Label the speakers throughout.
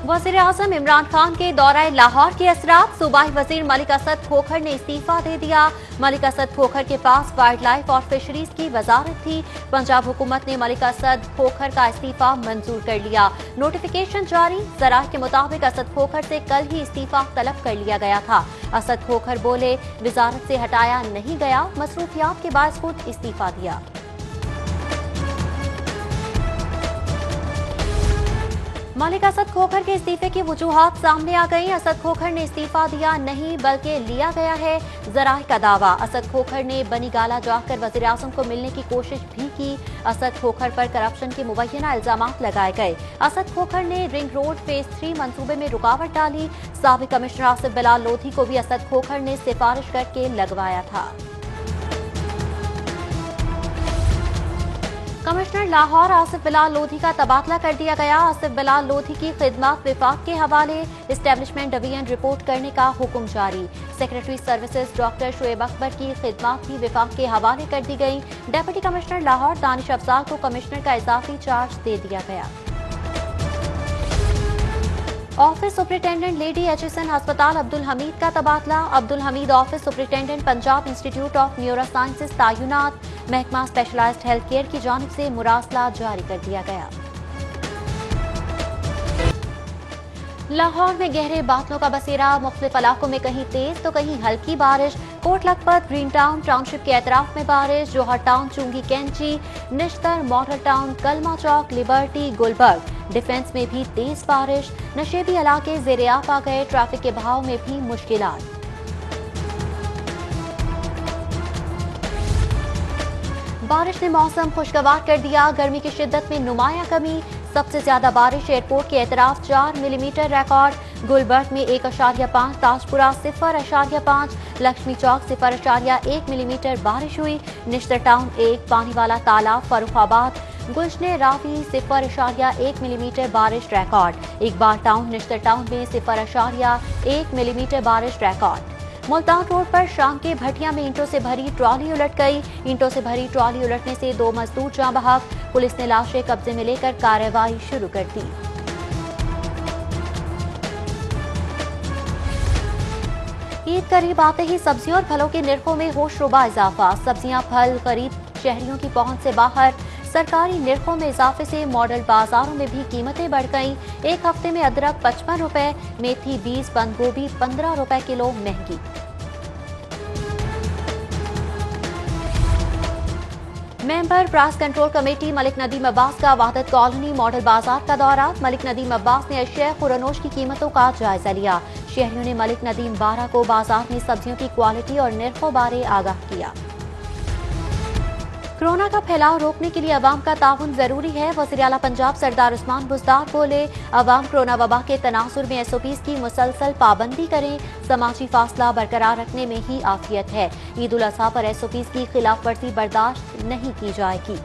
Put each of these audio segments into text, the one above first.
Speaker 1: वज़ीर आज़म इमरान खान के दौरे लाहौर के असरात, सूबाई वजीर मलिक असद खोखर ने इस्तीफा दे दिया। मलिक असद खोखर के पास वाइल्ड लाइफ और फिशरीज की वजारत थी। पंजाब हुकूमत ने मलिक असद खोखर का इस्तीफा मंजूर कर लिया। नोटिफिकेशन जारी। ज़राए के मुताबिक असद खोखर से कल ही इस्तीफा तलब कर लिया गया था। असद खोखर बोले, वजारत से हटाया नहीं गया, मसरूफियात के बायस खुद इस्तीफा दिया। मलिक असद खोखर के इस्तीफे की वजूहात सामने आ गई। असद खोखर ने इस्तीफा दिया नहीं बल्कि लिया गया है, ज़राए का दावा। असद खोखर ने बनी गाला जाकर वज़ीर आज़म को मिलने की कोशिश भी की। असद खोखर पर करप्शन के मुबैना इल्जामात लगाए गए। असद खोखर ने रिंग रोड फेज 3 मंसूबे में रुकावट डाली। साबिक कमिश्नर आसिफ बिलाल लोधी को भी असद खोखर ने सिफारिश करके लगवाया था। कमिश्नर लाहौर आसिफ बिलाल लोधी का तबादला कर दिया गया। आसिफ बिलाल लोधी की खिदमत विफाक के हवाले, एस्टेब्लिशमेंट डिवीजन रिपोर्ट करने का हुक्म जारी। Secretary services doctor Shoaib Akbar की खिदमत भी विफाक के हवाले कर दी गई। डेप्यूटी कमिश्नर लाहौर दानिश अफजाल को कमिश्नर का इजाफी चार्ज दे दिया गया। ऑफिस सुपरिटेंडेंट लेडी एचएसएन अस्पताल अब्दुल हमीद का तबादला। Abdul Hamid office superintendent Punjab institute of neuro sciences तायुनात। महकमा स्पेशलाइज्ड हेल्थ केयर की जानिब से मुरासला जारी कर दिया गया। लाहौर में गहरे बादलों का बसेरा, मुख्तलिफ इलाकों में कहीं तेज तो कहीं हल्की बारिश। Kot Lakhpat, green town township के एतराफ में बारिश। जोहर टाउन, चुंगी कैंची, निश्तर, मॉडल टाउन, कलमा चौक, लिबर्टी, गुलबर्ग डिफेंस में भी तेज बारिश। नशेबी इलाके ज़ेर-ए-आब आ गए। ट्रैफिक के बहाव में भी मुश्किलात। बारिश ने मौसम खुशगवार कर दिया। गर्मी की शिद्दत में नुमाया कमी। सबसे ज्यादा बारिश एयरपोर्ट के एतराफ 4 मिलीमीटर रिकॉर्ड। गुलबर्ग में 1.5, ताजपुरा 0.5, लक्ष्मी चौक 0.1 मिलीमीटर बारिश हुई। निश्तर टाउन 1, पानी वाला तालाब, फरुखाबाद, गुलशने रावी 0.1 मिलीमीटर बारिश record. Iqbal town, Nishtar town में 0.1 मिलीमीटर बारिश रिकॉर्ड। मुल्तान रोड पर शाम के भटिया में ईंटों से भरी ट्रॉली उलट गई। ईंटों से भरी ट्रॉली उलटने से 2 मजदूर जाँ बहक। पुलिस ने लाशें कब्जे में लेकर कार्रवाई शुरू कर दी। ईद करीब आते ही सब्जियों और फलों के निर्खों में होशरुबा इजाफा। सब्जियां फल गरीब शहरियों की पहुंच से बाहर। सरकारी निर्खों में इजाफे से मॉडल बाजारों में भी कीमतें बढ़ गईं। एक हफ्ते में अदरक 55 रुपए, मेथी 20, बंद गोभी 15 रुपए किलो महंगी। Member price control committee Malik Nadeem Abbas का वहदत कॉलोनी मॉडल बाजार का दौरा। मलिक नदीम अब्बास ने अशिया खुरनोश की कीमतों का जायजा लिया। शहरियों ने मलिक नदीम 12 को बाजार में सब्जियों की क्वालिटी और निर्खों बारे आगाह किया। कोरोना का फैलाव रोकने के लिए अवाम का ताउन जरूरी है। वज़ीर आला पंजाब सरदार उस्मान बुज़दार बोले, अवाम कोरोना वबा के तनासुर में SOPs की मुसलसल पाबंदी करें। समाजी फासला बरकरार रखने में ही आफियत है। ईद उल अज़हा पर SOPs की खिलाफ वर्जी बर्दाश्त नहीं की जाएगी।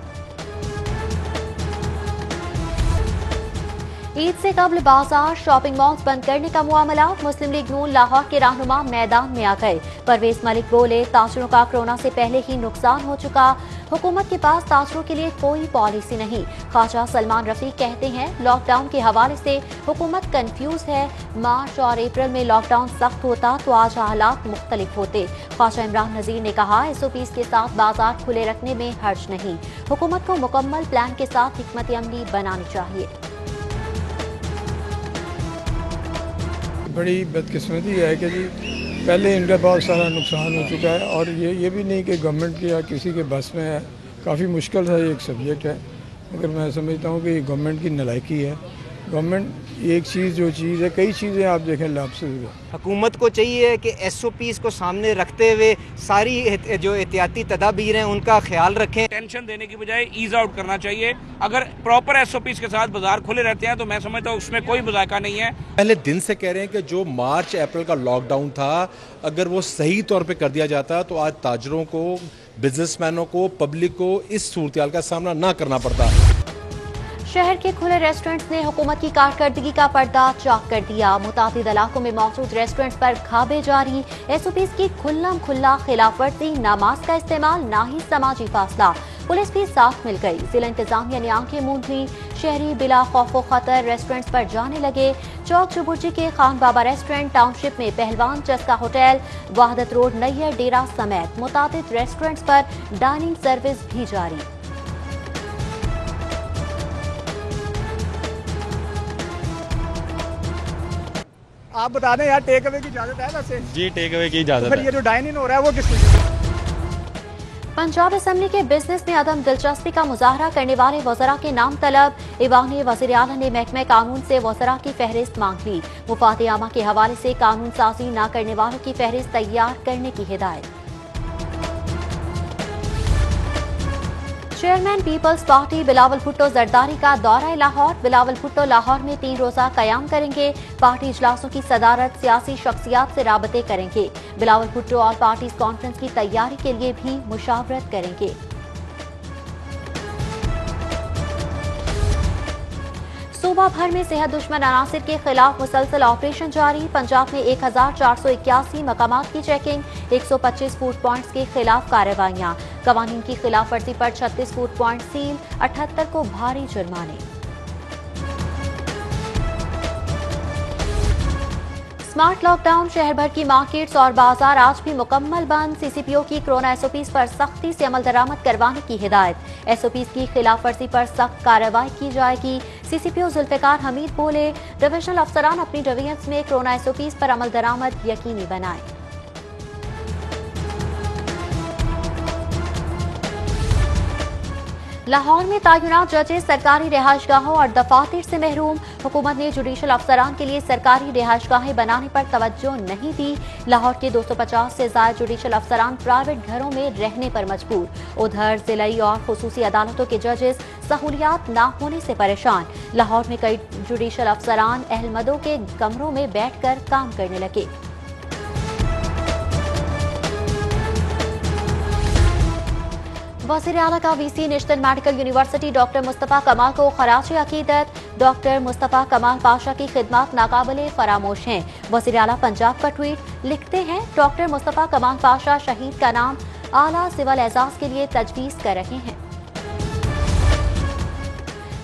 Speaker 1: ईद से कबल बाजार, शॉपिंग मॉल्स बंद करने का मुआमला। मुस्लिम लीग नून लाहौर के रहनुमा मैदान में आ गए। परवेज मलिक बोले, ताजरों का कोरोना से पहले ही नुकसान हो चुका। हुकूमत के पास ताजरों के लिए कोई पॉलिसी नहीं। ख्वाजा सलमान रफीक कहते हैं, लॉकडाउन के हवाले से हुकूमत कंफ्यूज है। मार्च और अप्रैल में लॉकडाउन सख्त होता तो आज हालात मुख्तलिफ होते। ख्वाजा इमरान नजीर ने कहा, SOPs के साथ बाजार खुले रखने में हर्ज नहीं। हुकूमत को मुकम्मल प्लान के साथ हिकमत अमली बनानी चाहिए।
Speaker 2: बड़ी बदकिस्मती है कि जी पहले इनका बहुत सारा नुकसान हो चुका है और ये भी नहीं कि गवर्नमेंट के या किसी के बस में है। काफ़ी मुश्किल सा एक सब्जेक्ट है, मगर मैं समझता हूँ कि गवर्नमेंट की नालायकी है। गवर्नमेंट एक चीज़ जो चीज़ है, कई चीज़ें आप देखें लापसी है।
Speaker 3: हुकूमत को चाहिए कि SOPs को सामने रखते हुए सारी जो एहतियाती तदाबीर हैं उनका ख्याल रखें।
Speaker 4: टेंशन देने की बजाय ईज आउट करना चाहिए। अगर प्रॉपर SOPs के साथ बाजार खुले रहते हैं तो मैं समझता हूँ उसमें कोई मुज़ायका नहीं है।
Speaker 5: पहले दिन से कह रहे हैं कि जो मार्च अप्रैल का लॉकडाउन था, अगर वो सही तौर पर कर दिया जाता तो आज ताजरों को, बिजनेसमैनों को, पब्लिक को इस सूरत का सामना ना करना पड़ता।
Speaker 1: शहर के खुले रेस्टोरेंट्स ने हुकूमत की कारकर्दगी का पर्दा चाक कर दिया। मुताबिद इलाकों में मौजूद रेस्टोरेंट्स पर घाबे जारी। SOPs की खुल्ला खिलाफ वर्जी, ना मास्क का इस्तेमाल, ना ही समाजी फासला। पुलिस भी साथ मिल गई। जिला इंतजामिया ने आंखें मूंद ली। शहरी बिला खौफो खतर रेस्टोरेंट्स पर जाने लगे। चौक चुबुर्जी के खान बाबा रेस्टोरेंट, टाउनशिप में पहलवान चस्का होटल, वहादत रोड नैयर डेरा समेत मुतादिद रेस्टोरेंट्स पर डाइनिंग सर्विस भी जारी।
Speaker 6: आप बता दें यार, टेक अवे की इजाजत है वैसे?
Speaker 7: जी, टेक अवे की इजाजत
Speaker 6: तो फिर
Speaker 7: है।
Speaker 6: ये जो डाइन इन हो रहा है वो किस लिए?
Speaker 1: पंजाब असेंबली के बिजनेस में अदम दिलचस्पी का मुजाहरा करने वाले वज़रा के नाम तलब। ईवान वज़ीर आला ने महकमे कानून से वज़रा की फहरिस्त मांग ली। मुफाद आमा के हवाले से कानून साजी न करने वालों की फहरिस्त तैयार करने की हिदायत। Chairman Peoples Party Bilawal Bhutto Zardari का दौरा लाहौर। बिलावल भुट्टो लाहौर में 3 रोजा कयाम करेंगे। पार्टी इजलासों की सदारत सियासी शख्सियात से राबते करेंगे। Bilawal Bhutto all parties conference की तैयारी के लिए भी मुशावरत करेंगे। सूबा भर में सेहत दुश्मन अनासिर के खिलाफ मुसलसल ऑपरेशन जारी। पंजाब में 1481 मकामात की चेकिंग, 125 फूड पॉइंट्स के खिलाफ कार्रवाइयां। कवानीन की खिलाफ वर्जी पर 36 फूड पॉइंट सील, 78 को भारी जुर्माने। स्मार्ट लॉकडाउन, शहर भर की मार्केट्स और बाजार आज भी मुकम्मल बंद। सीसीपीओ की कोरोना एसओपीज पर सख्ती से अमल दरामद करवाने की हिदायत। एसओपीज की खिलाफ वर्जी पर सख्त कार्रवाई की जाएगी। सीसीपीओ जुल्फिकार हमीद बोले, डिविजनल अफसरान अपनी डिवीजन्स में कोरोना एसओपीज पर अमल दरामद यकीनी बनाएं। लाहौर में तैनात जजेस सरकारी रिहायशगाहों और दफातर से महरूम। हुकूमत ने जुडिशल अफसरान के लिए सरकारी रिहायशगाहें बनाने पर तवज्जो नहीं दी। लाहौर के 250 से ज्यादा जुडिशल अफसरान प्राइवेट घरों में रहने पर मजबूर। उधर जिलाई और खुसूसी अदालतों के जजेस सहूलियात न होने से परेशान। लाहौर में कई जुडिशल अफसरान अहलमदों के कमरों में बैठकर काम करने लगे। वज़ीर आला का VC national medical university doctor Mustafa कमाल को खराज अकीदत। डॉक्टर मुस्तफा कमाल पाशा की खिदमत नाकाबिले फरामोश हैं। वज़ीर आला पंजाब का ट्वीट, लिखते हैं डॉक्टर मुस्तफा कमाल पाशा शहीद का नाम आला सिविल एजाज के लिए तजवीज कर रहे हैं।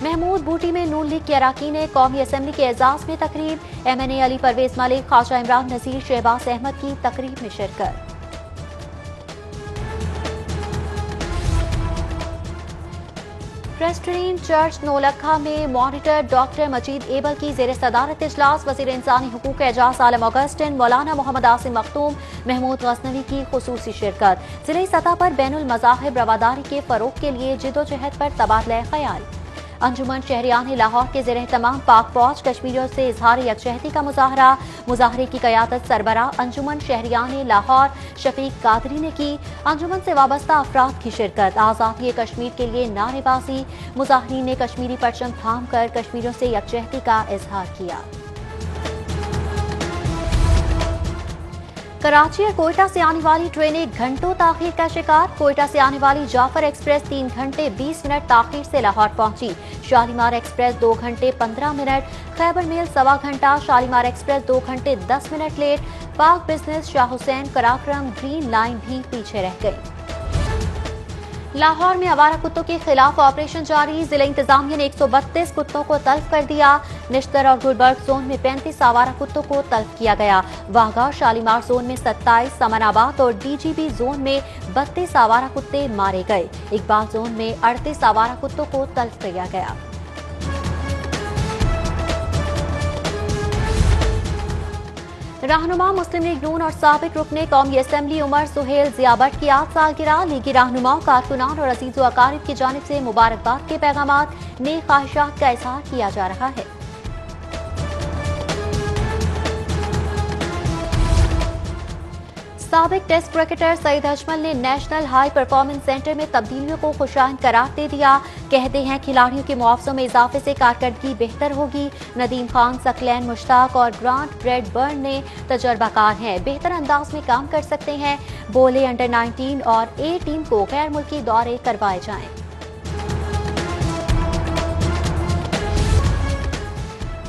Speaker 1: महमूद बूटी में नून लीग के अरकान कौमी असम्बली के एजाज में तकरीब। MNA अली परवेज मलिक, ख्वाजा इमरान नजीर, शहबाज अहमद की तकरीब में शिरकत। प्रेस्टरीन चर्च नौलखा में मॉनिटर डॉक्टर मजीद एबल की जेर सदारत इजलास। वज़ीर इंसानी हुकूक एजाज आलम ऑगस्टिन, मौलाना मोहम्मद आसिम मखदूम, महमूद गजनवी की खुसूसी शिरकत। जिले सतह पर बैनुल मज़ाहिब रवादारी के फरोग के लिए जिदोजहद पर तबादला ख्याल। अंजुमन शहरियान लाहौर के ज़ेर तमाम पाक फौज कश्मीरियों से इजहार यकजहती का मुजाहरा। मुजाहरे की क़यादत सरबराह अंजुमन शहरियान लाहौर शफीक कादरी ने की। अंजुमन से वाबस्ता अफराद की शिरकत। आज़ादी कश्मीर के लिए नारेबाजी। मुजाहरीन ने कश्मीरी परचम थाम कर कश्मीरियों से यकजहती का इजहार किया। कराची और कोयटा से आने वाली ट्रेनें घंटों ताखीर का शिकार। कोयटा से आने वाली जाफर एक्सप्रेस 3 घंटे 20 मिनट ताखीर से लाहौर पहुंची। शालीमार एक्सप्रेस 2 घंटे 15 मिनट, खैबर मेल सवा घंटा, शालीमार एक्सप्रेस 2 घंटे 10 मिनट लेट। पाक business, Shah Hussain, Karakoram, green line भी पीछे रह गई। लाहौर में आवारा कुत्तों के खिलाफ ऑपरेशन जारी। जिला इंतजामिया ने 132 कुत्तों को तल्फ कर दिया। निश्तर और गुलबर्ग जोन में 35 आवारा कुत्तों को तल्फ किया गया। वाघा शालीमार जोन में 27, समनाबाद और DGB जोन में 32 आवारा कुत्ते मारे गए। इकबाल जोन में 38 आवारा कुत्तों को तल्फ किया गया। रहनुमा मुस्लिम लीग नून और साबिक रुकने कौमी असम्बली उमर सुहेल जिया भट्ट की आज सालगिरह। लीगी रहनुमाओं, कारकुनान और अजीज़ व अकारिब की जानिब से मुबारकबाद के पैगामात, नेक ख्वाहिशात का इजहार किया जा रहा है। साबिक टेस्ट क्रिकेटर सईद अजमल ने नेशनल हाई परफॉर्मेंस सेंटर में तब्दीलियों को खुशाइंद करार दे दिया। कहते हैं खिलाड़ियों के मुआवजों में इजाफे से कारकर्दगी बेहतर होगी। नदीम खान, सकलैन मुश्ताक और ग्रांट ब्रेडबर्न ने तजर्बाकार हैं, बेहतर अंदाज में काम कर सकते हैं। बोले अंडर 19 और A टीम को गैर मुल्की दौरे करवाए जाएं।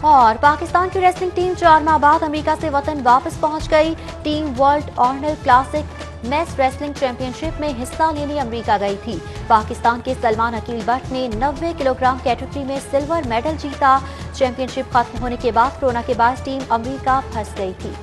Speaker 1: और पाकिस्तान की रेसलिंग टीम 4 माह बाद अमेरिका से वतन वापस पहुंच गई। Team world Arnold classic mess wrestling championship में हिस्सा लेने अमेरिका गई थी। पाकिस्तान के सलमान अकील भट्ट ने 90 किलोग्राम कैटेगरी में सिल्वर मेडल जीता। चैंपियनशिप खत्म होने के बाद कोरोना के बाद टीम अमेरिका फंस गई थी।